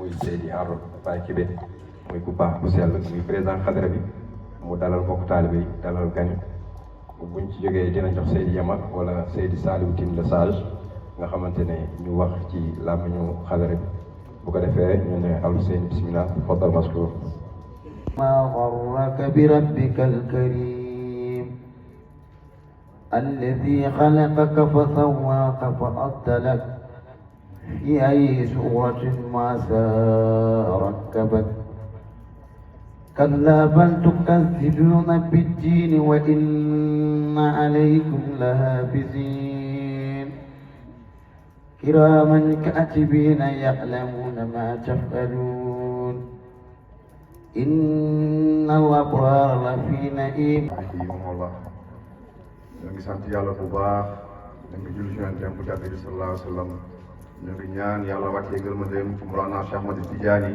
muy Seydi Arona Baye Kébé muy ku baax bu sell muy président xadara bi mu dalal mbokk taalibe yi dalal gan buñ ci jógee dina jox Seydi Yama wala Seydi Saliou Tine le sage nga xamante ne ñu wax ci làmmiñu xadara bi bu ko defee ñu ne Alou Seyni bismillah faddal maskur ما غرك بربك الكريم الذي خلقك فسواك فعدلك في أي سورة ما شاء ركبك كلا بل تكذبون بالدين وإن عليكم لحافظين كراما كاتبين يعلمون ما تفعلون إن الأبرار لفي نعيم. rahimahullah ñoo ngi sant yàlla bu baax ñu ngi julli ci Yonent bu tedd bi sallallahu alayhi wa sallam ñu ngi ñaan yàlla wàccee ngërmandeem ci Mawlana Cheikh Ahmad Tidiane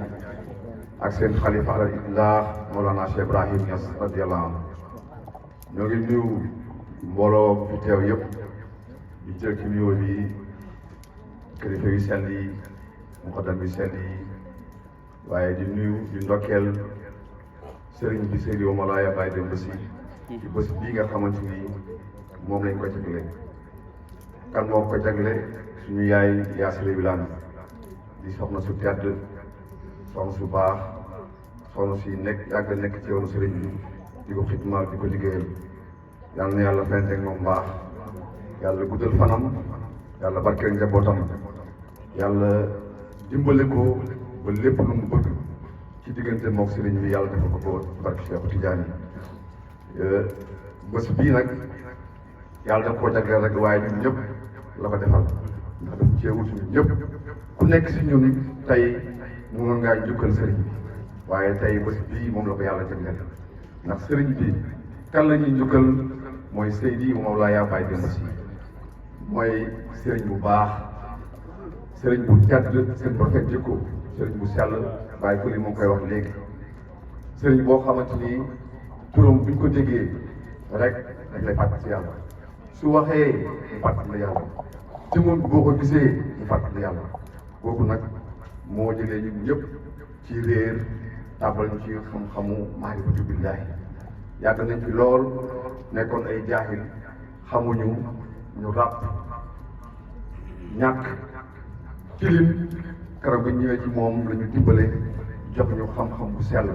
ak seen xalifa alal itlaax Mawlana Cheikh Ibrahim Niass radiyallahu anhu ñoo ngi nuyu mbooloo fi teew yëpp di jël ci nuyoo bi kilifa yu sell yi muqaddam yu sell yi waaye di nuyu di ndokkeel sëriñ bi Seydi Mawlaaya Baye Demba Sy ci bés bii nga xamante ni moom lañ ko jagle kan moo ko jagle suñu yaay Yaasira Wilane di soxna su tedd soxna su baax soxna si nekk yàgg nekk ci yoonu sëriñ bi di ko xitmaal di ko liggéeyal yal na yàlla fenteeg moom baax yàlla guddal fanam yàlla barkeel njabootam yàlla dimbale ko ba lépp lu mu bëgg ci diggante mook sëriñ bi yàlla defal ko ko barke Cheikh Tidiane bés bii nag yàlla daf koo jagleel rek waaye ñun ñëpp la ko defal ndax daf cee wut ñun ñëpp ku nekk si ñun tey mënoon ngaa njukkal sëriñ bi waaye tey bés bii moom la ko yàlla jagleel ndax sëriñ bi kan la ñuy njukkal mooy Seydi Mawlaaya Baye Demba Sy mooy sëriñ bu baax sëriñ bu tedd seen rafet jikko sëriñ bu sell bàyyi ko li moo koy wax léegi sëriñ boo xamante ni turam buñ ko déggee rek dañ lay fàttali ci yàlla su waxee ñu fàttali la yàlla ci moom boo ko gisee ñu fàttali la yàlla kooku nag moo jëlee ñun ñëpp ci réer tàbbal ñu ci xam-xamu maarifatu billaahi yàgg nañ fi lool nekkoon ay jaahil xamuñu ñu ràpp ñàkk tilim keroog bi ñëwee ci moom la ñu dimbale jox ñu xam-xam bu sell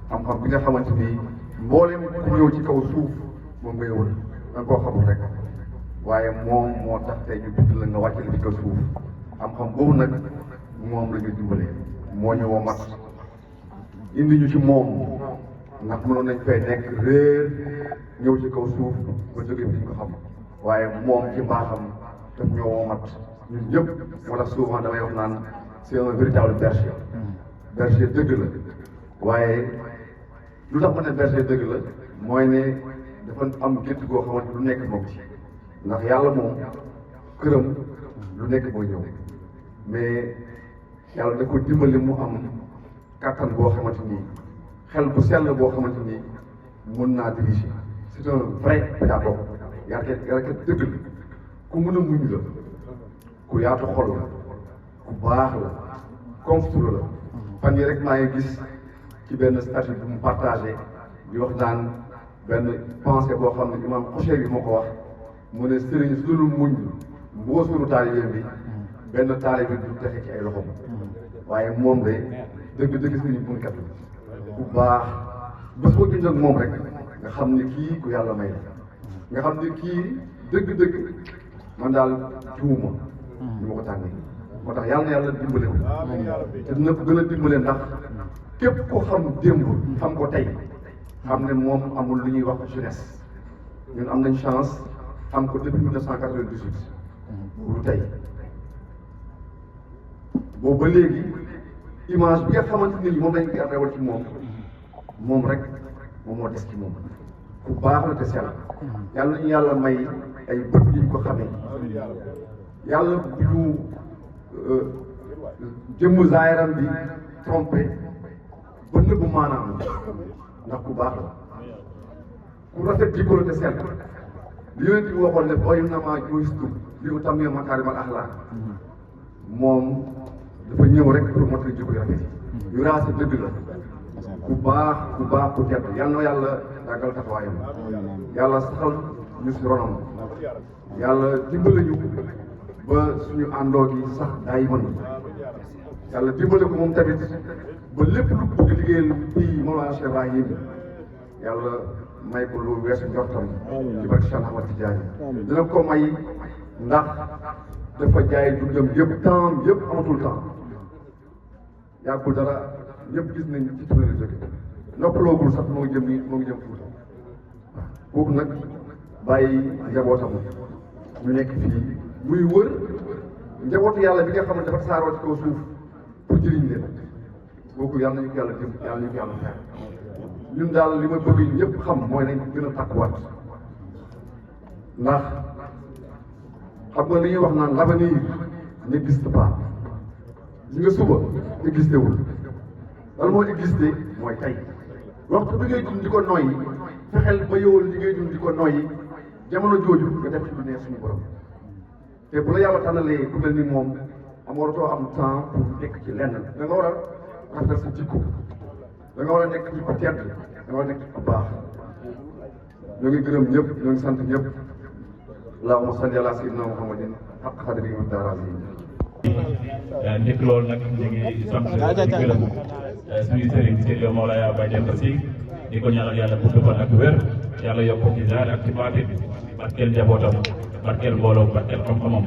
xam-xam bi nga xamante ni mboolem ku ñëw ci kaw suuf moom ngay wër da nga koo xamul rek waaye moom moo tax tey ñu bind la nga wàccale ci kaw suuf xam-xam boobu nag moom la ñu dimbale moo ñu woo mat indi ñu ci moom ndax mënoon nañ fay nekk réer ñëw ci kaw suuf ba jógee fi ñu ko xam waaye moom ci mbaaxam daf ñoo woo mat ñun ñëpp moo tax souvent damay wax naan c'est un véritable berger berger dëgg la waaye lu tax ma ne berger dëgg la mooy ne dafa am gétt goo xamante lu nekk moom ci ndax yàlla moom këram lu nekk mooy ñëw mais yàlla da ko dimbali mu am kattan boo xamante ni xel bu sell boo xamante ni mën naa diriger c'est un vrai pédagogue yarkat dëgg la ku mën a muñ la ku yaatu xol la ku baax la construire la fan yi rek maa ngi gis ci benn statut bu mu partagé di wax naan benn pensée boo xam ne imam Xuseyri bi moo ko wax mu ne sëriñ su dul muñ mboosuuru taalibe bi benn taalibe bi du texe ci ay loxoom waaye moom de dëgg-dëgg sëriñ muñkat la ku baax bés boo jënd ak moom rek nga xam ne kii ku yàlla may la nga xam ne kii dëgg-dëgg man daal juuma ñu ma ko tànnee moo tax yàlla na yàlla dimbale ko te dina ko gën a dimbale ndax képp ko xam démb xam ko tey xam ne moom amul lu ñuy wax jeunesse ñun am nañ chance xam ko depuis 1998 bu tey boobu ba léegi image bi nga xamante ni moom lañ gardé woon ci moom rek moom moo des ci moom ku baax la te sell yàlla nañu yàlla may ay bët yi ñu ko xamee yàlla bu ñu jëmm zaayaram bi trompé ba nëbbu maanaam ndax ku baax la ku rafet jikko la te sell li yonent bi waxoon ne booy na maa juistu li utammima makaarimal axlaaq moom dafa ñëw rek pour mottali jikko yu rafet yu raase dëgg la ku baax ku tedd yal na yàlla dàggal taxawaayam yàlla saxal ñu si ronam yàlla dimbale ñu ba suñu àndoo gi sax daay mën yàlla dimbale ko moom tamit ba lépp lu bëgg liggéeyal fii Mawlana Cheikh Ibrahim yàlla may ko lu weesu njortam ci barke Cheikh Ahmad Tidiane dina ko may ndax dafa jaay dundam yëpp temps yëpp amatul temps yàggul dara ñëpp gis nañ ci tournée la jóge noppaloogul sax moo ngi jëm nii moo ngi jëm Fuuta kooku nag bàyyi njabootam ñu nekk fii muy wër njabootu yàlla bi nga xam ne dafa tasaaroo ci kaw suuf pour jëriñ leen kooku yàlla nañu ko yàlla jëm yàlla nañu ko yàlla xeer ñun daal li ma bëgg ñëpp xam mooy nañ gën a takkuwaat ndax xam nga li ñuy wax naan l'avenir n'existe pas li nga suba existé wul lan moo existé mooy tey waxtu bi ngay dund di ko noyyi fexeel ba yow li ngay dund di ko noyyi jamono jooju nga def ci lu neex suñu borom te bu la yàlla tànnalee ku mel ni moom waratoo am temps pour nekk ci lenn da nga war a rafetal sa jikko da nga war a nekk ci ku tedd da nga war a nekk ci ku baax ñoo ngi gërëm ñëpp ñoo ngi sant ñëpp allahumma salli ala sayyidina muhammadin haqq qadrihi wa miqdaarihi njëkk loolu nag ñu ngi sant di gërëm suñu sëriñ Seydi Mawlaya Baye Demba Sy di ko ñaanal yàlla gudd fan ak wér yàlla yokk ko ci zaahir ak ci baatin barkeel njabootam barkeel mbooloo barkeel xam-xamam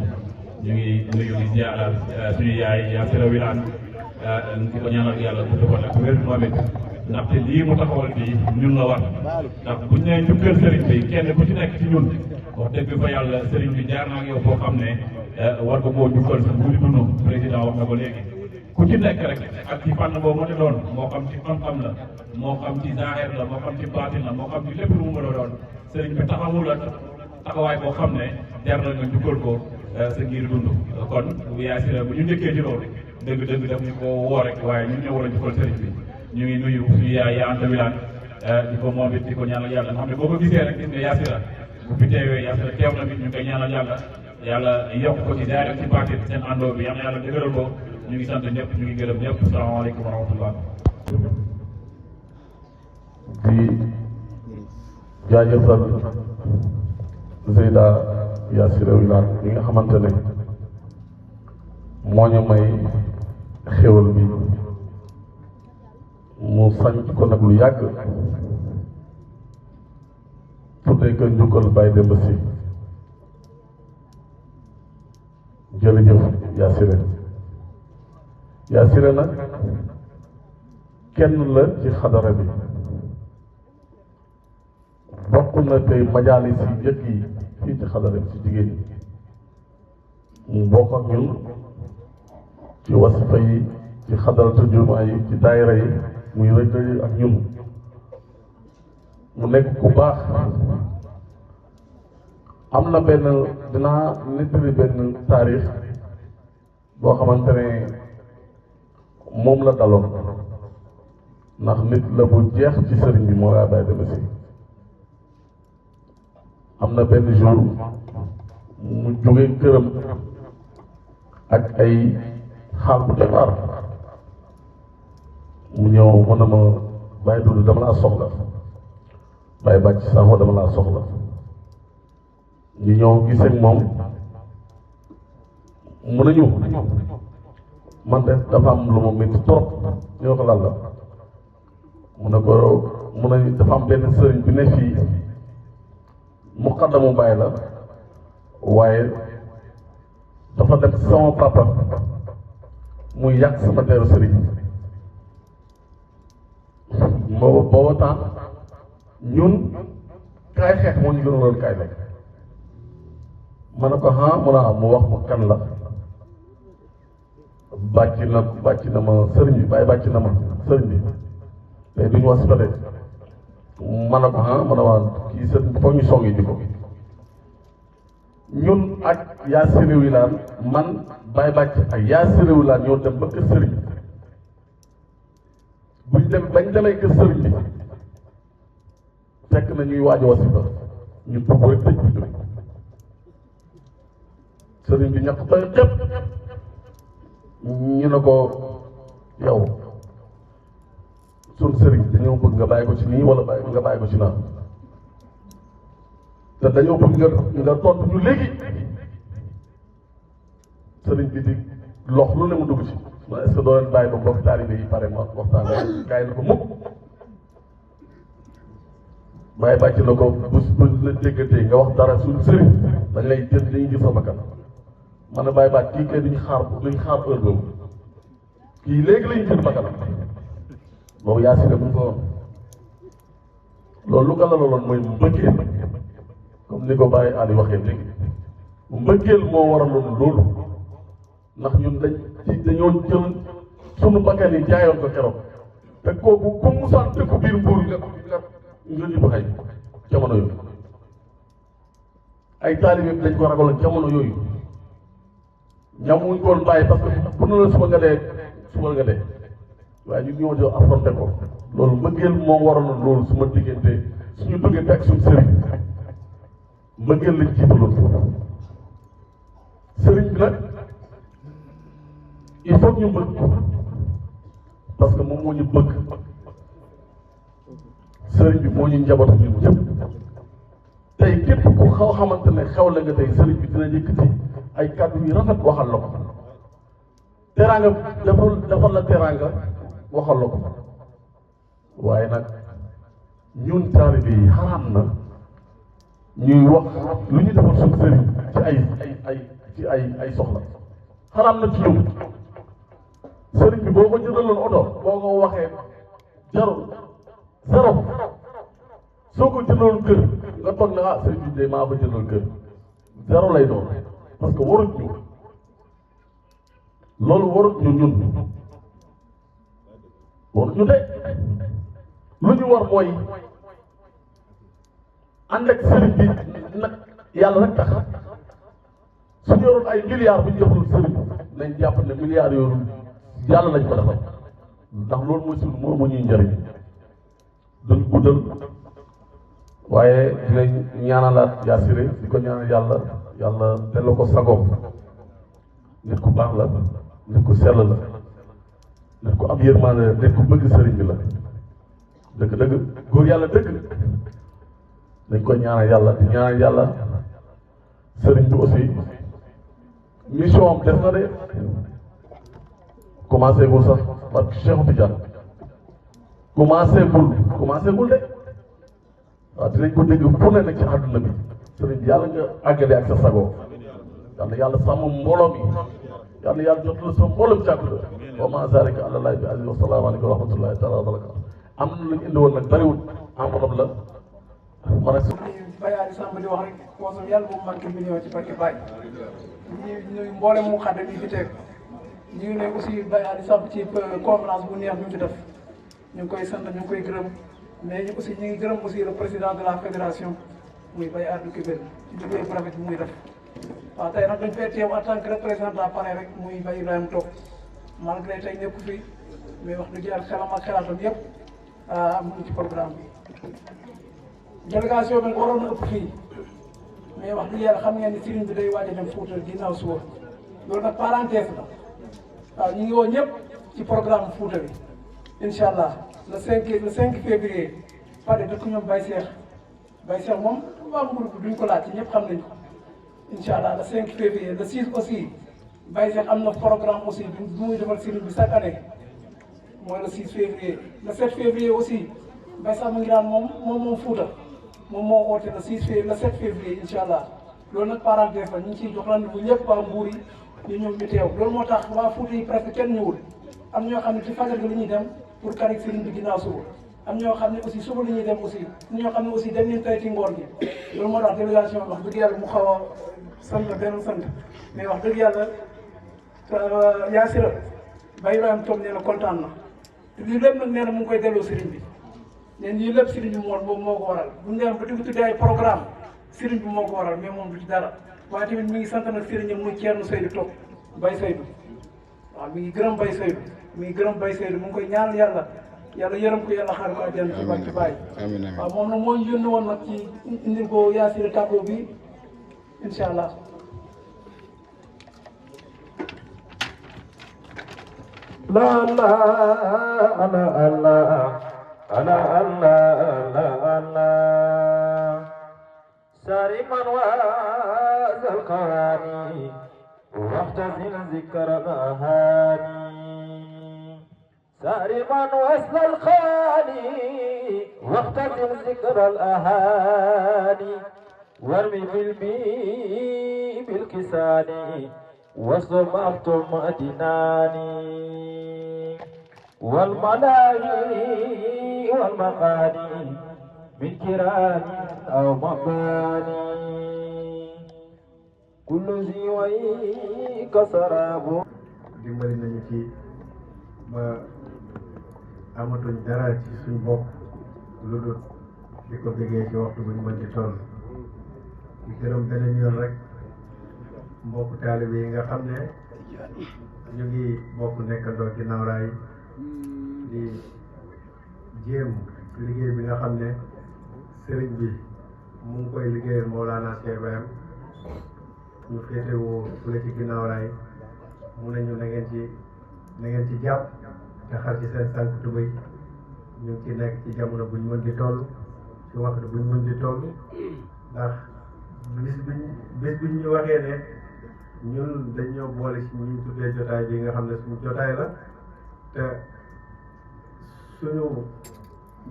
ñu ngi nuyu di ziara suñu yaay Yacine Wilane di ko ñaanal yàlla gudd fan ak wér moom it ndaxte lii mu taxawal fii ñun la war ndax buñ nee njukkal sëriñ bi kenn ku ci nekk ci ñun wax dëgg fa yàlla sëriñ bi jaar naa ak yow boo xam ne war nga koo njukkal sa guddi dund président wax na ko léegi ku ci nekk rek ak ci fànn boo mën a doon moo xam ci xam-xam la moo xam ci zaahir la moo xam ci baatin la moo xam ci lépp lu mu mën a doon sëriñ bi taxawul la taxawaay boo xam ne jar na nga njukkal ko sa ngir dund kon Yacine bu ñu njëkkee ci loolu dëgg-dëgg daf ñu ko woo rek waaye ñun ñoo war a njukkal sëriñ bi ñu ngi nuyu suñu yaay Anta Wilane di ko moom it di ko ñaanal yàlla nga xam ne boo ko gisee rek gis nga Yacine bu fi teewee Yacine teew na fi ñu ngi koy ñaanal yàlla yokk ko ci zaahir ak ci baatin seen àndoo bi yàlla dëgëral ko ñu ngi sant ñëpp ñu ngi gërëm ñëpp salaamaaleykum wa rahmatullah di jaajëfal Zeyda Yacine Wilane mi nga xamante ne moo ñu may xéwal bi mu sañ ko nag lu yàgg tuddee ko njukkal Baye Demba Sy jërëjëf Yacine nag kenn la ci xadara bi bokk na tey majaalis yi njëkk yi fii ci xadara bi ci jigéen ñi mu bokk ak ñun ci wasifa yi ci xadaratu jumaa yi ci daayira yi muy rëj ak ñun mu nekk ku baax am na benn dinaa nettali benn taarix boo xamante ne moom la daloon ndax nit la bu jeex ci sëriñ bi moo laa Baye Demba Sy am na benn jour mu jógee këram ak ay xaal bu defar mu ñëw mën na ma Baye Doudou dama laa soxla Baye Bàcc Sakho dama laa soxla ñu ñëw gisee ak moom mun nañu man de dafa am lu ma métti trop ñoo ko lan la mun na ko mun nañu dafa am benn sëriñ bi ne fii muqaddamu Baye la waaye dafa def sama papa muy yàq sama teeru sëriñ booba temps ñun kaay xeex moo ñu gën a loolu kaay lekk ma ne ko mu wax ma kan la bàcc na ma sëriñ bi Baye bàcc na ma sëriñ bi mais duñu wax si ba ma ne ko ma ne waa kii sëriñ bi foog ñu songi ji ko ñun ak Yacine Wilane man Baye bàcc ak Yacine Wilane ñoo dem ba kër sëriñ bañ demee kër sëriñ bi fekk na ñuy waaj a wasifa ñu dugg rek tëj bi sëriñ bi ñàkk tooy xëpp ñu ne ko yow suñ sëriñ dañoo bëgg nga bàyyi ko ci nii wala nga bàyyi ko ci naa te dañoo bëgg nga tontu ñu léegi sëriñ bi di lox lu ne mu dugg ci ma est-ce que doo leen bàyyi ba mbokk taalibe yi pare ma waxtaan gaay na ko mukk bàyyi bàcc na ko bu la déggatee nga wax dara suñu sëriñ dañ lay jël dañuy gis sa bakkan man na bàyyi bàcc kii kay duñu xaar heure boobu kii léegi lañu jël bakkan boobu yaa si ne bu ñu ko woon loolu lu ko la looloon mooy mbëggeel comme ni ko Baye Ali waxee léegi mbëggeel moo waraloon loolu ndax ñun dañoo jël sunu bakkan yi jaayoon ko keroog te kooku comme musaan dëkk biir mbuur nga ñu ba xëy jamono yooyu ay taalibe dañ ko ragaloon jamono yooyu ñamuñ ko woon bàyyi parce que bu ne la suba nga dee waaye ñu ñoo jox affronté ko loolu mbëggeel moo waraloon loolu su ma diggante suñu bëggee teg suñu sëriñ mbëggeel lañ jiitaloon sëriñ bi nag il faut ñu bëgg ko parce que moom moo ñu bëgg sëriñ bi moo ñu njabootu ñun ñëpp tey képp ku xamante ne xew la nga tey sëriñ bi dina yëkkati ay kàddu yu rafet waxal la ko teraanga defal la teraanga waxal la ko waaye nag ñun taalibe yi xaraam na ñuy wax lu ñu defal suñu sëriñ ci ay soxla xaraam na ci ñun sëriñ bi boo ko jëndaloon oto boo ko waxee zéro soo ko jëndaloon kër nga toog ne sëriñ bi de maa ko jëndal kër zéro lay doon parce que warut ñu loolu warut ñu ñun warut ñu de lu ñu war mooy ànd ak sëriñ bi nag yàlla rek tax suñu yoroon ay milliards bu ñu joxul sëriñ nañ jàpp ne milliards yooyu yàlla lañ ko defal ndax loolu mooy suñu moo ñuy njëriñ duñ guddal waaye dinañ ñaanalaat Yaasire di ko ñaanal yàlla delloo ko sagoom nit ku baax la nit ku sell la nit ku am yërmaande la nit ku bëgg sëriñ bi la dëgg góor yàlla dëgg dañ ko ñaanal yàlla di ñaanal yàlla sëriñ bi aussi mission am def na de commencé gul sax parce que Cheikh Tidiane commencé gul de waaw dinañ ko dégg fu ne nag ci àdduna bi sëriñ bi yàlla nga àggale ak sa sago yal na yàlla sàmm mbooloo mi yal na yàlla jotul sa mbooloo mi càkku wa ma zalika ala llahi bi aziz wa salaamu aleykum wa rahmatullahi taala wa barakatu am na lu ñu indi woon nag bariwul enveloppe la man ak Baye Ali Samb di wax rek poosam yàlla bu mu manqué million ci barke Baye ñuy mboolem mu xaddam yi fi teg ñu ngi ne aussi Baye Ali Samb ci conférence bu neex bi mu fi def ñu ngi koy sant ñu ngi koy gërëm mais ñu aussi ñu ngi gërëm aussi le président de la fédération muy Baye Ardou Kébel ci liggéey bu rafet bi muy def waaw tey nag dañ fay teew en tant que représentant pare rek muy Baye Ibrahima toog malgré tey nekku fi mais wax dëgg yàlla xelam ak xelaatam yëpp mu ngi ci programme bi délégation bi waroon na ëpp fii mais wax dëgg yàlla xam ngeen ni sëriñ bi day waaj a dem Fuuta ginnaaw suba loolu nag parenthèse la waaw ñu ngi woo ñëpp ci programme Fuuta bi incha allah le 5 février pare dëkk ñoom Baye Cheikh moom waa groupe bi duñ ko laaj ci ñëpp xam nañu ko incha allah le 5 février le 6 aussi Baye Cheikh am na programme aussi bu muy defal sëriñ bi chaque année mooy le 6 février le 7 février aussi Baye Cheikh mu ngi naan moom Fuuta moom moo oote le 6 février le 7 février incha allah loolu nag parenthèse la ñu ngi ciy jox rendez-vous ñëpp waa Mbuur yi ñu ñëw ñu teew loolu moo tax waa Fuuta yi presque kenn ñëwul am ñoo xam ne ci fajar gi la ñuy dem pour karik sëriñ bi ginnaaw suba am ñoo xam ne aussi suba la ñuy dem aussi ñoo xam ne aussi dem nañ tey ci ngoor gi loolu moo tax délégation wax dëgg yàlla mu xaw a sant benn sant mais wax dëgg yàlla Yaasira Baye Ibrahima toog nee na kontaan na te lii lépp nag nee na mu ngi koy delloo sëriñ bi neen lii lépp sëriñ bi moo ko waral bu ñu demee ba di ko tuddee ay programme sëriñ bi moo ko waral mais moom du ci dara waaye tamit mi ngi sant nag sëriñam muy Thierno Seydou toog Baye Seydou waaw mi ngi gërëm Baye Seydou mi ngi gërëm Baye Seydou mu ngi koy ñaanal yàlla yërëm ko yàlla xaar ko àjjana ci barke Baye waaw moom nag moo ñu yónni woon nag ci indil ko Yaasira tableau bi incha allah la la ala ala ala ala ala ala sariman wa zalqani واختزل ذكر الأهاني سارما وصل الخاني واختزل ذكر الأهاني وارمي بالكسان وصل مختم أدناني والملاهي والمقاني من كرام أو مباني kullu zi way kasarabu dimbali nañu ci ba amatuñ dara ci suñ bopp lu dul di ko bëggee ci waxtu buñ mën di toll di gërëm beneen yoon rek mbokk taalibe yi nga xam ne ñu ngi bokk nekkandoo ginnaaw raay di jéem liggéey bi nga xam ne sëriñ bi mu ngi koy liggéeyal Mawlana Cheikh Ibrahim ñu féetewoo fële ci ginnaaw raay mu ne ñu na ngeen ci jàpp te xar ci seen sànq tubéy ñu ngi ci nekk ci jamono buñ mën di toll ci waxtu buñ mën di toll ndax bis biñ ñu waxee ne ñun dañ ñoo boole ci ñu tuddee jotaay bi nga xam ne suñu jotaay la te suñu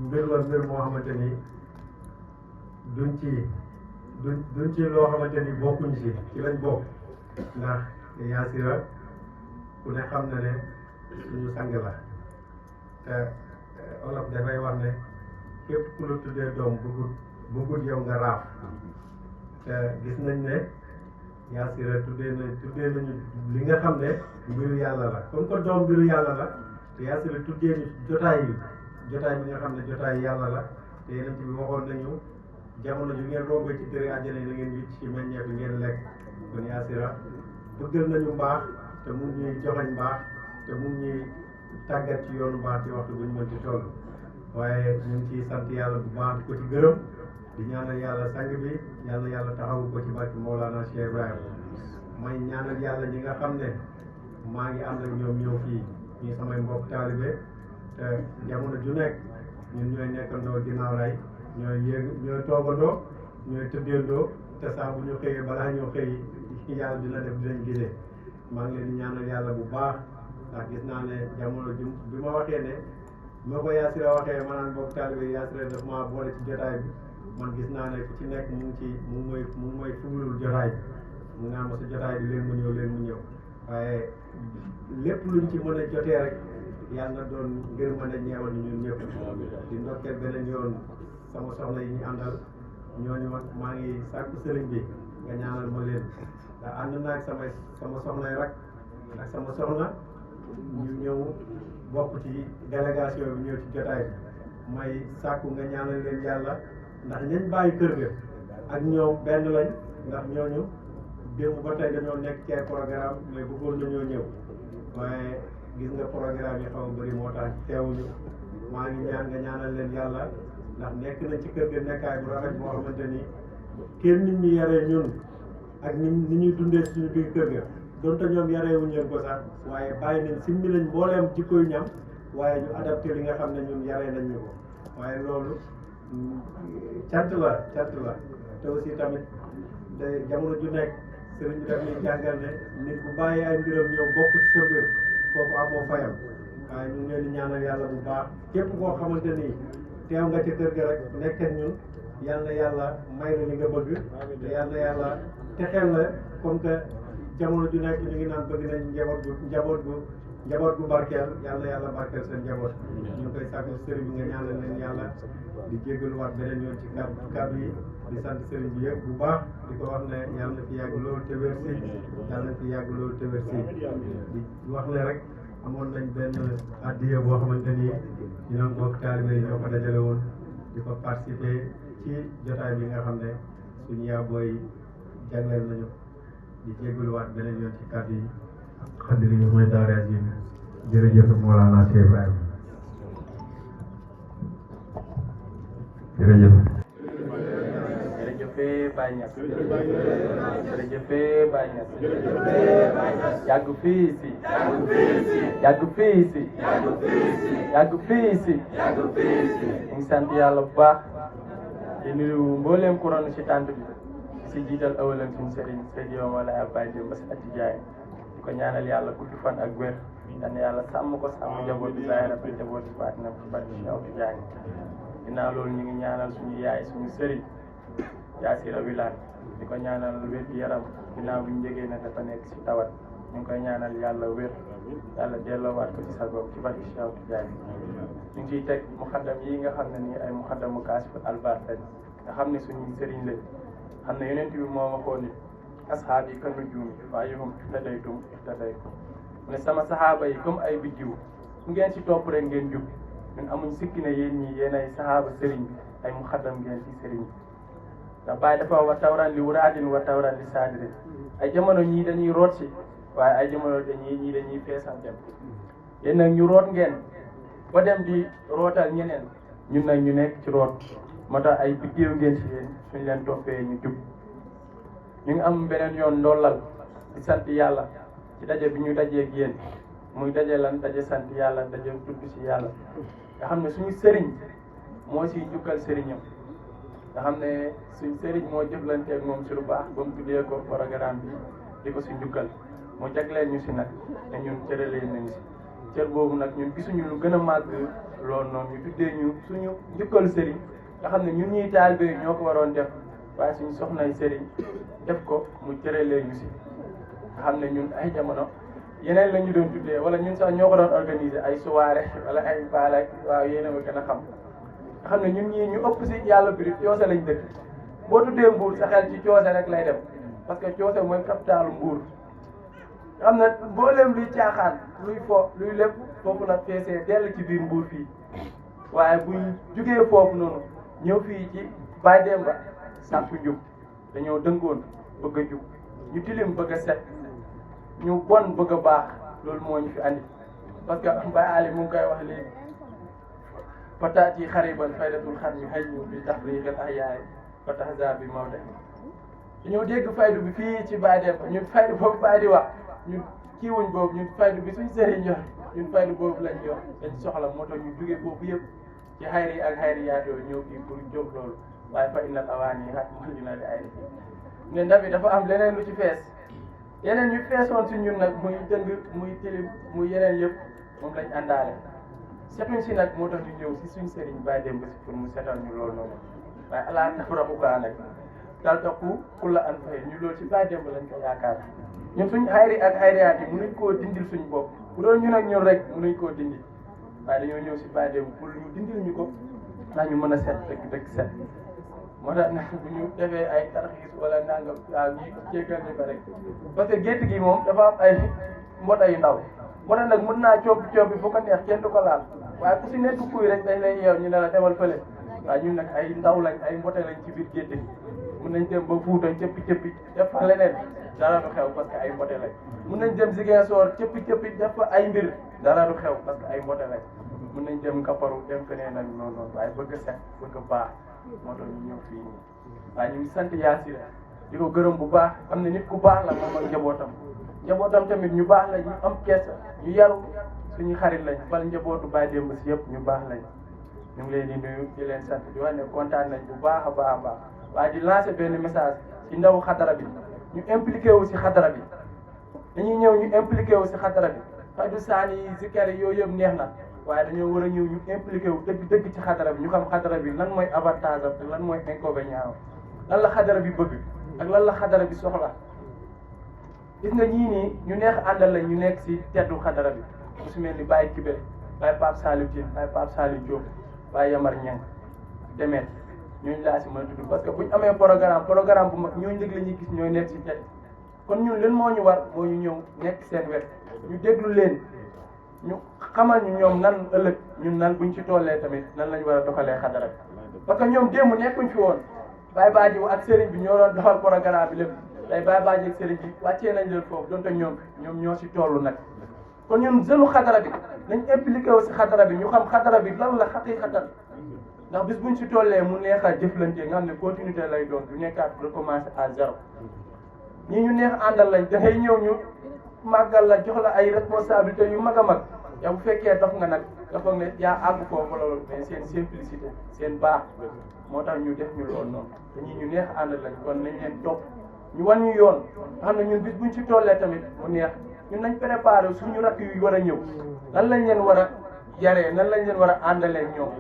mbir la mbir moo xamante ni duñ ci loo xamante ni bokkuñ ci lañ bokk ndax Yaasira ku ne xam na ne suñu sang la te olof dafay wax ne képp ku la tuddee doom bëggut yow nga raaf te gis nañ ne Yaasira tuddee nañu li nga xam ne mbiru yàlla la comme que doom mbiru yàlla la te Yaasira tuddee ñu jotaay bi nga xam ne jotaay yàlla la te yeneen ci bi waxoon nañu jamono ju ngeen rombee ci tëri àjjana yi na ngeen wicc ci meññeef bi ngeen lekk kon Yaasira bëggal nañu mbaax te mun ñuy joxañ mbaax te mun ñuy tàggat ci yoonu mbaax ci waxtu bu ñu mën ci toll waaye ñu ngi ciy sant yàlla bu baax di ko ci gërëm di ñaanal yàlla sang bi yàlla yàlla taxawu ko ci barke Mawlana Cheikh Ibrahim may ñaanal yàlla ñi nga xam ne maa ngi ànd ak ñoom ñëw fii ñii samay mbokk taalibe te jamono ju nekk ñun ñooy nekkandoo ginnaaw raay ñooy toogandoo ñooy tëddeendoo te saa bu ñu xëyee balaa ñoo xëy yàlla dina def dinañ gisee maa ngi leen di ñaanal yàlla bu baax ndax gis naa ne jamono bi ma waxee ne ma ko Yaasira waxee ma naan mbokk taalibe Yaasira daf maa boole ci jotaay bi man gis naa ne ku ci nekk mu ngi mooy fuglul jotaay bi mu naan ma sa jotaay bi leen mu ñëw waaye lépp luñ ci mën a jotee rek yàlla na doon ngir mën a ñeewal ñun ñëpp di ndokkeel beneen yoon sama soxna yi ñu àndal ñooñu maa ngi sàkku sëriñ bi nga ñaanal ma leen ndax ànd naa ak sama soxna yi rek ak sama soxna ñu ñëw bokk ci délégation bi ñëw ci jotaay bi may sàkku nga ñaanal leen yàlla ndax ñañ bàyyi kër ga ak ñoom benn lañ ndax ñooñu démb ba tey dañoo nekk ci ay programme mais bëggoon nañoo ñëw waaye gis nga programme yi xaw a bëri moo tax teewuñu maa ngi ñaan nga ñaanal leen yàlla ndax nekk na ci kër ga nekkaay bu rafet boo xamante ni kenn nit ñi yaree ñun ak ni ñuy dundee suñu biir kër ga donte ñoom yareewuñ leen ko sax waaye bàyyi nañ simmi nañ mbooleem jikkoy ñam waaye ñu adapté li nga xam ne ñun yaree nañ ñu ko waaye loolu cant la te aussi tamit day jamono ju nekk sëriñ bi daf ñuy jàngal ne nit bu bàyyi ay mbiram ñëw bokk ci sa mbir kooku amoo fayam waaye ñu ngi leen di ñaanal yàlla bu baax képp koo xamante ni teew nga ci kër ga rek nekk ak ñun yal na yàlla may la li nga bëgg te yal na yàlla texeel la comme que jamono ju nekk ñu ngi naan bëgg nañ njaboot gu barkeel yal na yàlla barkeel seen njaboot ñu koy sàkku sëriñ bi nga ñaanal leen yàlla di jégaluwaat beneen yoon ci kàddu yi di sant sëriñ bi yëpp bu baax di ko wax ne yàlla na fi yàgg loolu te wér si yàlla na fi yàgg loolu te wér si di wax ne rek amoon nañ benn addiya boo xamante ni ñu doon bokk taalibe yi ñoo ko dajale woon di ko participer ci jotaay bi nga xam ne suñu yaabooy jagleel nañu di jégaluwaat beneen yoon ci kàddu yi xaddi ñu mooy daara ji jërëjëf Mawlana Cheikh Ibrahim jërëjëf jërëjëf jërëjëfee Baye Niass jërëjëfee Baye Niass yàgg fii si yàgg fii si yàgg fii si ñu ngi sant yàlla bu baax di nuyu mbooleem couronne ci tànt bi si jiital awalan suñu sëriñ Seydi Mawlaaya Baye Demba Sy Ati Diagne di ko ñaanal yàlla gudd fan ak wér dan yàlla sàmm ko sàmm njaboot bi zaahir ak njaboot bi baatin ak barke Cheikh Ati Diagne ginnaaw loolu ñu ngi ñaanal suñu yaay suñu sëriñ Yaasira Wilane di ko ñaanal wér gi yaram ginnaaw bi ñu jógee ne dafa nekk si tawat ñu ngi koy ñaanal yàlla wér yàlla delloowaat ko ci sa bopp ci barke Cheikh Ati Diagne ñu ngi ciy teg muxaddam yi nga xam ne nii ay muxaddamu Kaasif Albar lañ nga xam ne suñuy sëriñ lañ xam ne yonent bi moo waxoon ni asxaab yi kan nujuum waaye hum ihtadaytum ihtadaytum mu ne sama saxaaba yi comme ay biddiw fu ngeen ci topp rek ngeen jub ñun amuñ sikki ne yéen ñii yéen ay saxaaba sëriñ bi ay muxaddam ngeen ci sëriñ bi ndax Baay dafa wa tawran li wuraadin wa tawran li saadirin ay jamono ñii dañuy root si waaye ay jamono ñii dañuy feesal dem yéen nag ñu root ngeen ba dem di rootal ñeneen ñun nag ñu nekk ci root moo tax ay biddiw ngeen ci yéen suñ leen toppee ñu jub ñu ngi am beneen yoon ndollal di sant yàlla ci daje bi ñu dajee ak yéen muy daje lan daje sant yàlla daje tudd si yàlla nga xam ne suñu sëriñ moo siy jukkal sëriñam nga xam ne suñu sëriñ moo jëflanteeg moom si lu baax ba mu tuddee ko programme bi di ko si jukkal mu jagleel ñu si nag te ñun cëralee nañu si cër boobu nag ñun gisuñu lu gën a màgg loolu noonu ñu tuddee ñu suñu jukkal sëriñ nga xam ne ñun ñuy taalibe yi ñoo ko waroon def waaye suñu soxnay sëriñ def ko mu cëralee ñu si nga xam ne ñun ay jamono yeneen la ñu doon tuddee wala ñun sax ñoo ko doon organiser ay soirée wala ay baal waaw yéen a ma gën a xam nga xam ne ñun ñii ñu ëpp si yàlla biri coose lañ dëkk boo tuddee Mbuur sa xel ci coose rek lay dem parce que coose mooy capitalu Mbuur nga xam ne mboolem luy caaxaan luy fo luy lépp foofu nag feesee dell ci biir Mbuur fii waaye buñ jugee foofu noonu ñëw fii ci Baye Demba sàkku njub dañoo dëngoon bëgg a jub ñu tilim bëgg a set ñu bon bëgg a baax loolu moo ñu fi andi parce que Baye Ali mu ngi koy wax léegi fataati xariban faydatul xar mi xëy ñu bi taxriqil ahyaay fa tahza bi mawde dañoo dégg faydu bi fii ci Baye Demba ñun faydu boobu Baye di wax ñun kiiwuñ boobu ñun faydu bi suñ sëriñ yor ñun faydu boobu lañ yor dañ soxla moo tax ñu jógee foofu yëpp ci xayri ak xayri yaatoo ñëw fii pour jóg loolu waaye fa innal awaani xat mu dina di ay ne ndabi dafa am leneen lu ci fees yeneen ñu feesoon si ñun nag muy dëng muy tilim muy yeneen yëpp moom lañ àndaale setuñ si nag moo tax ñu ñëw si suñ sëriñ Baye Demba si pour mu setal ñu loolu noonu waaye alaa tafraxukaa nag dal taxu ku la an fay ñu loolu si Baye Demba lañ ko yaakaar ñun suñ xayri ak xayriyaat yi mënuñ koo dindil suñ bopp bu doon ñun ak ñun rek mënuñ koo dindi waaye dañoo ñëw si Baye Demba pour ñu dindil ñu ko ndax ñu mën a set dëgg set moo tax nag bu ñu defee ay tarxiis wala nangam waaw ñi jéggal ñu ko rek parce que gétt gi moom dafa am ay mbota yu ndaw mbota nag mën naa coob fu ko neex kenn du ko laal waaye ku si nekk kuy rek dañ lay yeew ñu ne la demal fële waaye ñun nag ay ndaw lañ ay mbote lañ ci biir gétt gi mën nañ dem ba Fuuta cëppi def fa leneen dara du xew parce que ay mbote lañ mën nañ dem Ziguinchor cëppi def fa ay mbir dara du xew parce que ay mbote lañ mën nañ dem Kaparu dem feneen ak noonu waaye bëgg a set bëgg a baax moo tax ñu ñëw fii nii waaye ñu ngi sant Yaasira di ko gërëm bu baax xam ne nit ku baax la moom ak njabootam tamit ñu baax la ñu am kersa ñu yaru suñu xarit lañ bal njabootu Baye Demba si yëpp ñu baax lañ ñu ngi leen di nuyu di leen sant di wax ne kontaan nañ bu baax a baax waaye di lancer benn message ci ndaw xadara bi ñu impliqué wu si xadara bi dañuy ñëw ñu impliqué wu si xadara bi faydu saani yi si kër yooyu yëpp neex na waaye dañoo war a ñëw ñu impliqué wu dëgg ci xadara bi ñu xam xadara bi lan mooy avantage am te lan mooy inconvénient am lan la xadara bi bëgg ak lan la xadara bi soxla gis nga ñii nii ñu neex àndal lañ ñu nekk si teddu xadara bi ku si mel ni Baye Kibé Baye Pape Saliou Tine Baye Pape Saliou Diop Baye Yamar Niang demeet ñooñu laa si mën a tudd parce que bu ñu amee programme bu mag ñooñu léegi la ñuy gis ñooy nekk si tedd kon ñun leen moo ñu war moo ñu ñëw nekk seen wet ñu déglu leen ñu xamal ñu ñoom nan ëllëg ñun nan buñ ci tollee tamit nan lañ war a doxalee xadara bi parce que ñoom démb nekkuñ fi woon Baye Badji ak Serigne bi ñoo doon doxal programme bi lépp tey Baye Badji ak Serigne bi wàccee nañ leen foofu donte ñoom ñoo si tollu nag kon ñun jeune xadara bi nañ impliqué wu si xadara bi ñu xam xadara bi lan la xaqiqatan ndax bis buñ si tollee mu neex a jëflante nga xam ne continuité lay doon du nekkaat recommencer à zéro ñi ñu neex àndal lañ da ngay ñëw ñu màggal la jox la ay responsabilités yu mag a mag yow bu fekkee dox nga nag nga foog ne yaa àgg foofu loolu mais seen simplicité seen baax moo tax ñu def ñu loolu noonu te ñi ñu neex àndal lañ kon nañ leen topp ñu wan ñu yoon nga xam ne ñun bis buñ si tollee tamit mu neex ñun nañ préparé suñu rakk yu war a ñëw nan lañ leen war a yaree nan lañ leen war a àndalee ñoom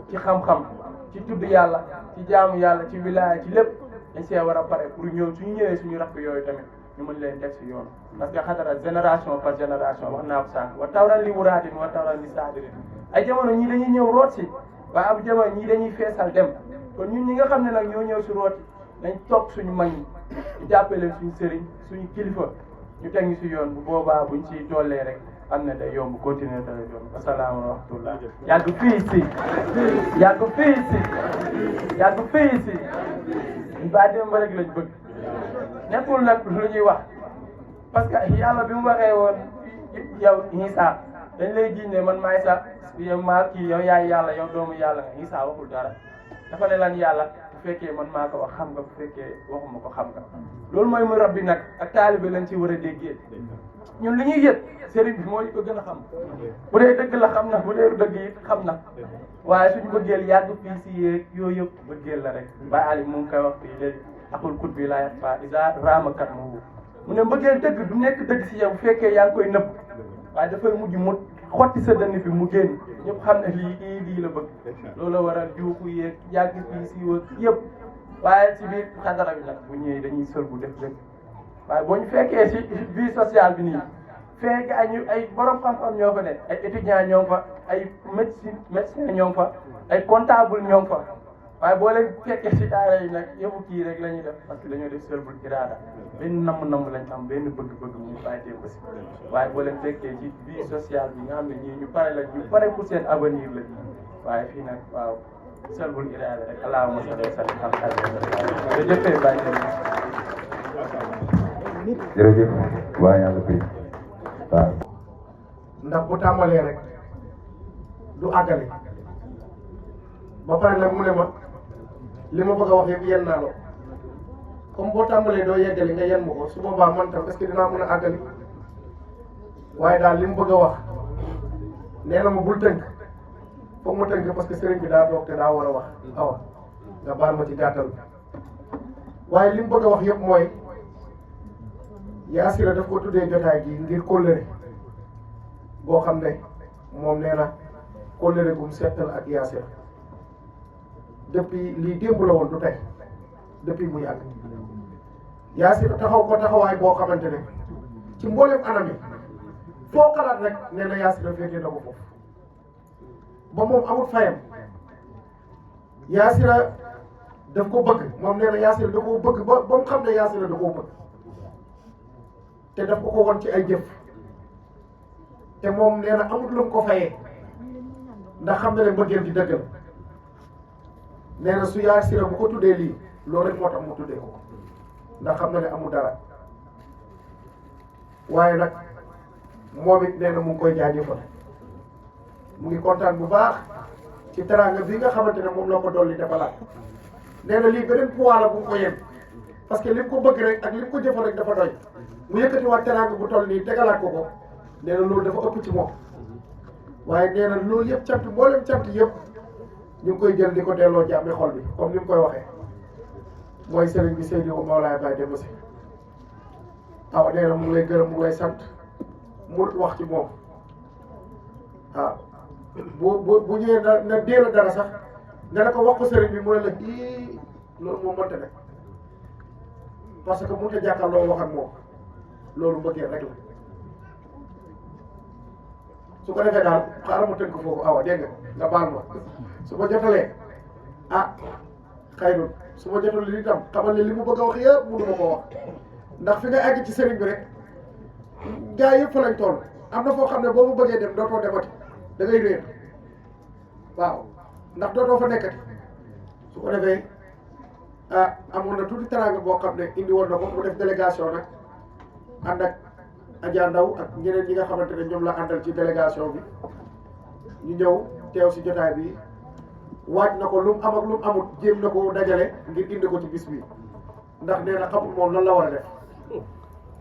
ci xam-xam ci tudd yàlla ci jaamu yàlla ci wilaaya ci lépp dañ see war a pare pour ñëw suñu ñëwee suñu rakk yooyu tamit ñu mën leen teg si yoon parce que xadara génération par génération wax naa ko sànq wa tawran li wuraatin wa tawran li saadirin ay jamono ñii dañuy ñëw root si waaye ab jamono ñii dañuy feesal dem kon ñun ñi nga xam ne nag ñoo ñëw si root nañ topp suñu mag ñi ñu jàppee leen suñu sëriñ suñu kilifa ñu teg ñu si yoon bu boobaa buñ si tollee rek am na day yomb continuer tamit yoon asalaamaaleykum wa rahmatullah yàgg fii si yàgg fii si yàgg fii si ñu ba dem rek lañ bëgg nekkul nag lu ñuy wax parce que yàlla bi mu waxee woon yow Isa dañ lay jiñ ne man maay sax yow maa kii yow yaay yàlla yow doomu yàlla nga Isa waxul dara dafa ne lan yàlla bu fekkee man maa ko wax xam nga bu fekkee waxuma ko xam nga loolu mooy mu rabbi nag ak taalibe lañ ci war a déggee ñun li ñuy yëg sëriñ bi moo ñu ko gën a xam bu dee dëgg la xam na bu dee dëgg it xam na waaye suñu bëggeel yàgg fii si yéeg yooyu yëpp bëggeel la rek Baye Ali mu ngi koy wax fii léegi akul kut bi laa yàq fa isa raamakat mu ne mbëggeel dëgg du nekk dëgg si yow bu fekkee yaa ngi koy nëbb waaye dafay mujj mu xotti sa dënn fi mu génn ñëpp xam ne lii la bëgg loolu la waral juuxu yéeg yàgg fii si wëg yëpp waaye si biir xadara bi nag bu ñëwee dañuy sol bu def dëgg waaye boo ñu fekkee si vie sociale bi nii fekk ay borom xam-xam ñoo fa ne ay étudiants ñoo fa ay médecin ñoo fa ay comptable ñoo fa waaye boo leen fekkee si daara yi nag yëfu kii rek la ñuy def parce que dañoo def selbul iraada benn namm lañ am benn bëgg-bëgg muy bàyyee ko si waaye boo leen fekkee ci vie sociale bi nga xam ne ñii ñu pare la ñu pare pour seen avenir la waaye fii nag waaw selbul iraada rek allahumma salli wa sallim ala sayyidina jërëjëf bàyyee jërëjëf waa yàlla koy waaw ndax bu tàmbalee rek du àggale ba pare nag mu ne ma li ma bëgg a wax yëpp yenn naa la comme boo tàmbalee doo yeggali nga yenn ma ko su boobaa man tam est-ce que dinaa mën a àggali waaye daal li mu bëgg a wax nee na ma bul tënk foog ma tënk parce que sëriñ bi daa toog te daa war a wax awa nga baal ma ci gàttal waaye li mu bëgg a wax yëpp mooy Yaasira daf ko tuddee jotaay gi ngir kóllëre boo xam ne moom nee na kóllëre bu mu seetal ak Yaasira depuis lii démb la woon du tey depuis mu yàgg Yaasira taxaw ko taxawaay boo xamante ne ci mboolem anam yi foo xalaat rek nee na Yaasira féetee na ko foofu ba moom amul fayam Yaasira daf ko bëgg moom nee na Yaasira da koo bëgg ba mu xam ne Yaasira da koo bëgg te daf ko won ci ay jëf te moom nee na amul lu mu ko fayee ndax xam na ne mbëggeel gi dëgg la nee na su Yaasira bu ko tuddee lii loolu rek moo tax mu tuddee ko ndax xam na ne amul dara waaye nag moom it nee na mu ngi koy jaajëfal mu ngi kontaan bu baax ci teraanga bi nga xamante ne moom la ko dolli defalaat nee na lii beneen poids la bu mu ko yem parce que li mu ko bëgg rek ak li mu ko jëfal rek dafa doy mu yëkkatiwaat teraanga bu toll nii tegalaat ko ko nee na loolu dafa ëpp ci moom waaye nee na loolu yëpp cant mboolem cant yëpp ñu ngi koy jël di ko delloo jàmmi xol bi comme ni mu koy waxee mooy sëriñ bi Seydou Mawlaay Baye Demba Si awa nee na mu ngi lay gërëm mu ngi lay sant mu wax ci moom waaw bu ñëwee na dee la dara sax nga ne ko wax ko sëriñ bi mu ne la ii loolu moom mënta nekk parce que mënut a jàkkaarloo wax ak moom loolu mbëggeel rek la su ko defee daal xaaral ma tënk foofu awa dégg nga baal ma su ma jotalee xayrun su ma jotal li itam xamal ne li mu bëgg a wax yëpp mënu ma koo wax ndax fi nga egg ci sëriñ bi rek gaa yëpp fa lañ toll am na foo xam ne boo mu bëggee dem dootoo demati da ngay réer waaw ndax dootoo fa nekkati su ko defee amoon na tuuti teraanga boo xam ne indi woon na ko mu def délégation nag ànd ak Adja Ndaw ak ñeneen ñi nga xamante ne ñoom la àndal ci délégation bi ñu ñëw teew si jotaay bi waaj na ko lu mu am ak lu mu amut jéem na ko dajale ngir indi ko ci bis bi ndax nee na xamul moom lan la war a def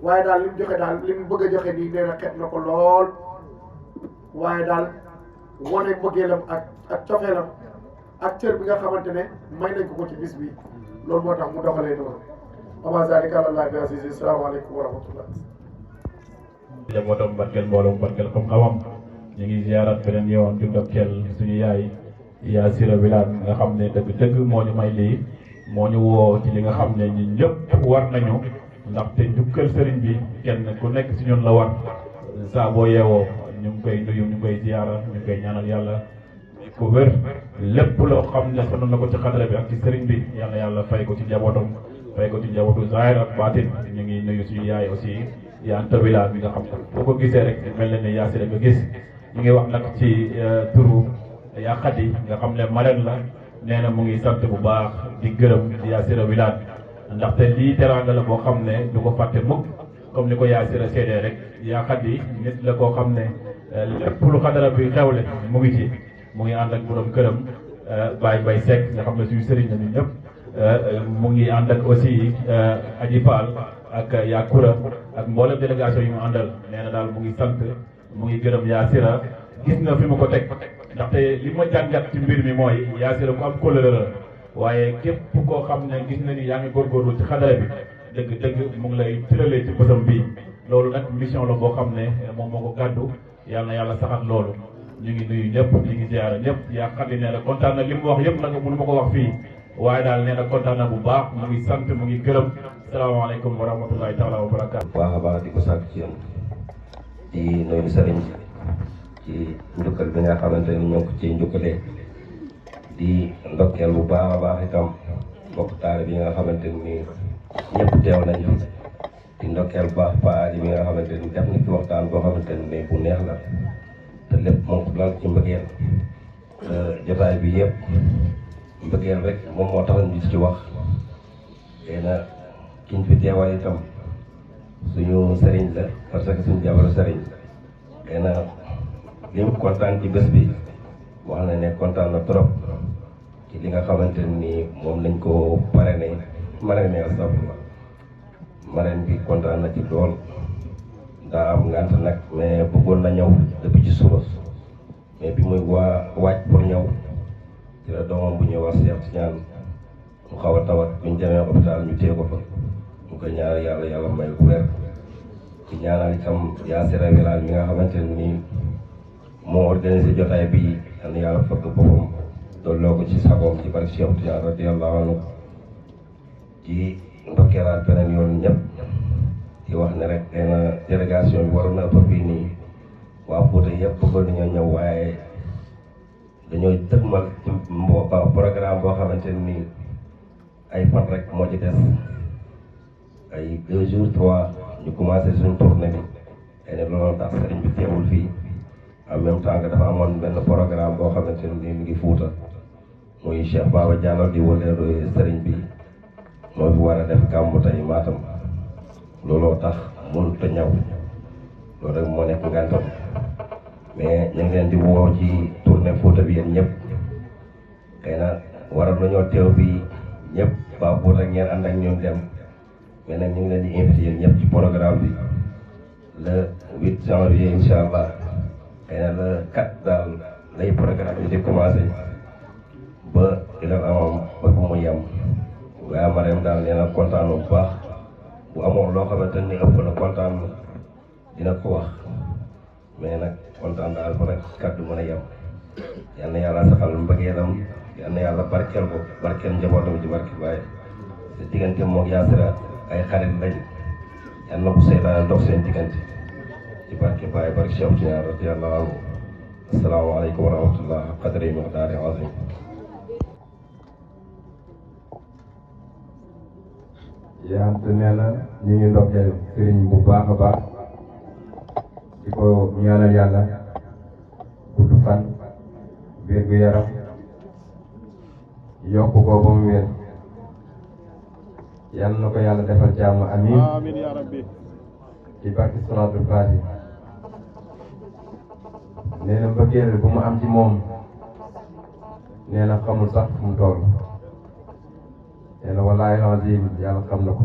waaye daal li mu joxe daal li mu bëgg a joxe nii nee na xet na ko lool waaye daal wane mbëggeelam ak cofeelam ak cër bi nga xamante ne may nañ ko ci bis bi loolu moo tax mu doxalee noonu ama zalika àlallah bi aziz asalaamaaleykum wa rahmatullah njabootam barkeel mbooloo barkeel xam-xamam ñu ngi ziarat beneen yoon di ndokkeel suñu yaay Yaasira Wilane nga xam ne dëgg-dëgg moo ñu may lii moo ñu woo ci li nga xam ne ñun ñëpp war nañu ndaxte njukkal sëriñ bi kenn ku nekk si ñun la war saa boo yeewoo ñu ngi koy nuyu ñu ngi koy ziara ñu ngi koy ñaanal yàlla ku wér lépp loo xam ne sonal na ko ci xadara bi ak ci sëriñ bi yàlla yàlla fay ko ci njabootam fay ko ci njabootu zahir ak baatin ñu ngi nuyu suñu yaay aussi yaa Anta Wilane bi nga xam ne boo ko gisee rek mel na ne Yaasira nga gis ñu ngi wax nag ci turu yaa Xadi nga xam ne marraine la nee na mu ngi sant bu baax di gërëm Yaasira Wilane ndaxte lii teraanga la boo xam ne du ko fàtte mukk comme ni ko Yaasira seedee rek yaa Xadi nit la koo xam ne lépp lu xadara bi xewle mu ngi ci mu ngi ànd ak borom këram Baye Mbaye Seck nga xam ne suñu sëriñ la ñun ñëpp mu ngi ànd ak aussi Aji Fall ak Yakura ak mboolem délégation yi mu àndal nee na daal mu ngi sant mu ngi gërëm Yaasira gis nga fi mu ko teg ndaxte li ma jàngat ci mbir mi mooy Yaasira ku am kóllëre la waaye képp koo xam ne gis na ni yaa ngi góorgóorlu ci xadara bi dëgg-dëgg mu ngi lay tëralee ci bësam bii loolu nag mission la boo xam ne moom moo ko gàddu yàlla na yàlla saxat loolu ñu ngi nuyu ñëpp ñu ngi ziara ñëpp yaa xam ne nee na kontaan na li mu wax yëpp nag mënu ma ko wax fii waaye daal nee na kontaan na bu baax mu ngi sant mu ngi gërëm salaamaaleykum wa rahmatullahi taala wa barakaatu. baax a baax di ko sàkk ci yéen di nuyu sëriñ ci njukkal bi nga xamante ni ñoo ko ci njukkalee di ndokkeel bu baax a baax itam mbokk taale bi nga xamante ni ñëpp teew nañ fi di ndokkeel bu baax paa bi nga xamante ni def na ci waxtaan boo xamante ni bu neex la te lépp moom lal ci mbëggeel jotaay bi yëpp mbëggeel rek moom moo tax ñu ci wax xëy na kiñ fi teewal itam suñu sëriñ la parce que suñu jabaru sëriñ xëy na li mu kontaan ci bés bi wax na ne kontaan na trop ci li nga xamante ni moom lañ ko marraine astafurlah marraine bi kontaan na ci lool daa am ngant nag mais bëggoon na ñëw depuis ci suba mais bi muy waaj pour ñëw ci la doomam bu ñuy wax Cheikh Tidiane mu xaw a tawat buñ demee hôpital ñu téye ko fa ñu koy ñaanal yàlla may ko wér ci ñaanal itam Yaasira Wilane mi nga xamante ni moo organisé jotaay bi yal na yàlla fëgg boppam dolloo ko ci sagoom ci barke Cheikh Tidiane radiyallahu anhu ci ndokkeelaat beneen yoon ñëpp di wax ne rek nee na délégation bi waroon na ëpp fii nii waa Fuuta yëpp bëggoon nañoo ñëw waaye dañoo dëgmal ci programme boo xamante ni ay fan rek moo ci des ay 2 jours 3 ñu commencé suñu tournée bi xëy na loolu tax sëriñ bi teewul fii en même temps que dafa amoon benn programme boo xamante ni mu ngi Fuuta muy Cheikh Baba Diallo di wëleelu sëriñ bi moo fi war a def gàmmu tey Matam looloo tax mënut a ñëw loolu rek moo nekk ngantam mais ñu ngi leen di woo ci tournée Fuuta bi yéen ñëpp xëy na waral nañoo teew bi ñëpp ba Fuuta ngeen ànd ak ñoom dem mais nag ñu ngi leen di invité yéen ñëpp ci programme bi le 8 janvier incha allah xëy na le 4 daal lay programme bi di commencé ba ilal amam ba bu mu yem waaye Mariam daal nee na kontaan bu baax bu amoon loo xamante ni ëpp na kontaan dina ko wax mais nag kontaan daal fa rek kàddu mën a yem yal na yàlla saxal mbëggeelam yal na yàlla barkeel ko barkeel njabootam ci barke Baye te diggante moom Yaasira ay xarit lañ yal na bu seytaane dox seen diggante ci barke Baye barke Cheikh Tidiane radiyallahu anhu asalaamaaleykum wa rahmatullah qadri miqdaari azim yaante nee na ñu ngi ndokkeel sëriñ bu baax a baax di ko ñaanal yàlla gudd fan wér gu yaram yokk ko ba mu wér yàlla na ko yàlla defal jàmm amiin ya rabbi ci barke salaatul faati nee na mbëggeel bu mu am ci moom nee na xamul sax fu mu toll nee na wallaahi azim yàlla xam na ko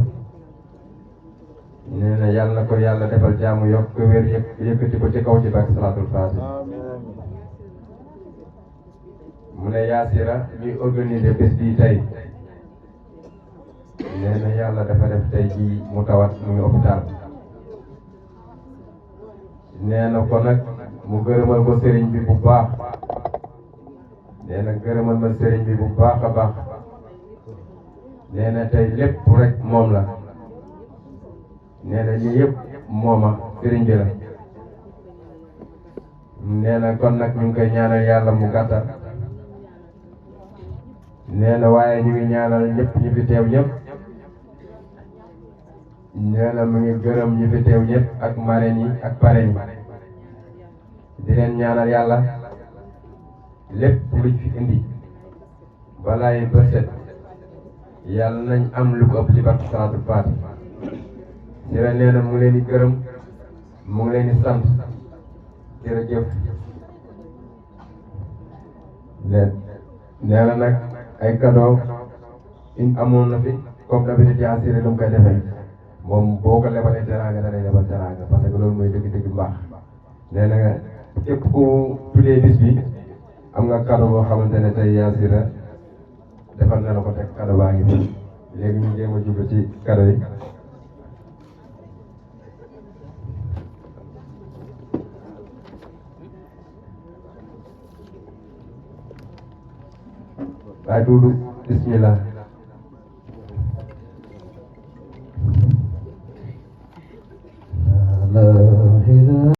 nee na yàlla na ko yàlla defal jaamu yokk ko wér yëkkati ko ci kaw ci barke salaatul faatiha mu ne Yaasira ñuy organiser bés bii tey nee na yàlla dafa def tey jii mu tawat mu ngi hôpital nee na ko nag mu gërëmal ko sëriñ bi bu baax nee na gërëmal ma sëriñ bi bu baax a baax nee na tey lépp rek moom la nee na lii yëpp mooma sëriñ bi la nee na kon nag ñu ngi koy ñaanal yàlla mu gàttal nee na waaye ñu ngi ñaanal ñëpp ñi fi teew ñëpp nee na mu ngi gërëm ñi fi teew ñëpp ak marraine yi ak parrain yi di leen ñaanal yàlla lépp luñ fi indi balaay ba set yàlla nañ am lu ko ëpp ci barke salaatul faatiha di leen nee na mu ngi leen di gërëm mu ngi leen di sant jërëjëf leen nee na nag ay cadeau amoon na fi comme d'habitude Yaasira lu mu koy defee moom boo ko lebalee teraanga da lay lebal teraanga parce que loolu mooy dëgg-dëgg mbaax nee na nga képp ku tuddee bis bi am nga cadeau boo xamante ne tey Yaasira defal na la ko teg cadeau baa ngi fi léegi ñu jéem a jublu ci cadeau yi waaye Duudu bismillah